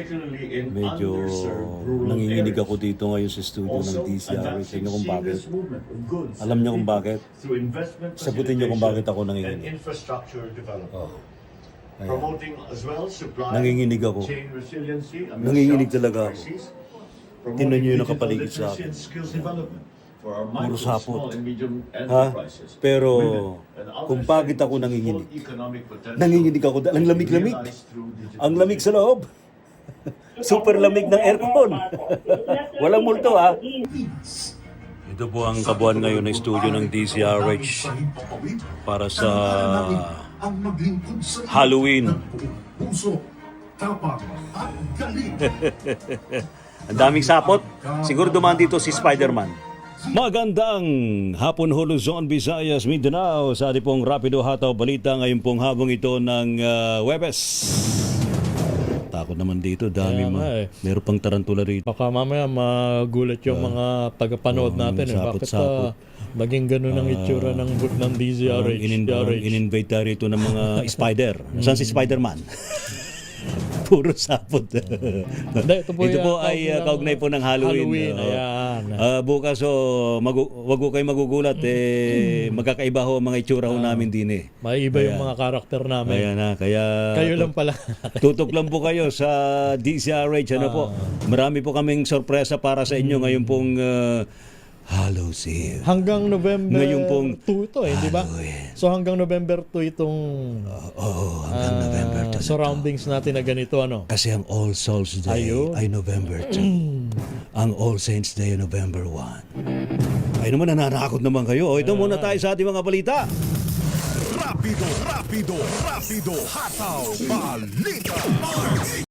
particularly in Medyo underserved rural nanginginig areas. ako dito ngayon sa studio ng Also, DCRH. Alam advancing niyo kung bakit? seamless movement of goods Alam niyo and kung people bakit? through investment Sagutin niyo kung bakit ako facilitation nanginginig. and infrastructure development. Oh. Ayan. Promoting as well supply Nanginginig ako. chain resiliency amidst Nanginginig jobs talaga ako. crises. Tingnan Promoting niyo yung digital nakapaligid sa literacy akin. and skills development for our Puro micro, sapot. small and medium Ha? enterprises. Pero Women, and other kung bakit ako segments whose nanginginig? full economic potential Nanginginig ako dahil ang lamig-lamig. realized through digital Ang lamig sa loob. Super lamig ng aircon. Walang multo ha. Ito po ang kabuuan ngayon ng studio ng DCRH para sa Halloween. Puso, tapang at galing. Ang daming sapot. Siguro dumaan dito si Spider-Man. Magandang hapon ho Luzon, Visayas, Mindanao sa ating pong Rapido Hataw Balita ngayon pong habang ito ng Webes. Takot naman dito, dami Kaya nga eh. meron pang tarantula rito. Baka mamaya magulat yung mga tagapanood natin. Bakit sapot-sapot. maging ganun ang itsura ng DZRH? In-invite tayo rito ng mga spider. Saan si Spider-Man? Puro sapot. Ito Ito po ay kaugnay po ng Halloween. Ayan. Bukas wag ko kayo magugulat magkakaiba ho ang mga itsura ho namin din eh. Maiiba yung mga karakter namin. Kaya Kayo lang pala. tutok lang po kayo sa DCRH. Ano po? Marami po kaming sorpresa para sa inyo ngayon pong Hallows Eve. Hanggang November Ngayon pong 2 ito di ba? Halloween. So hanggang November 2 itong Hanggang November 2. surroundings natin na ganito ano. Kasi ang All Souls Day Ayun. ay November 2. Ang All Saints Day ay November 1. Ay naman, nananakot naman kayo. Ito muna tayo sa ating mga balita. Rapido, rapido, rapido, hataw, balita.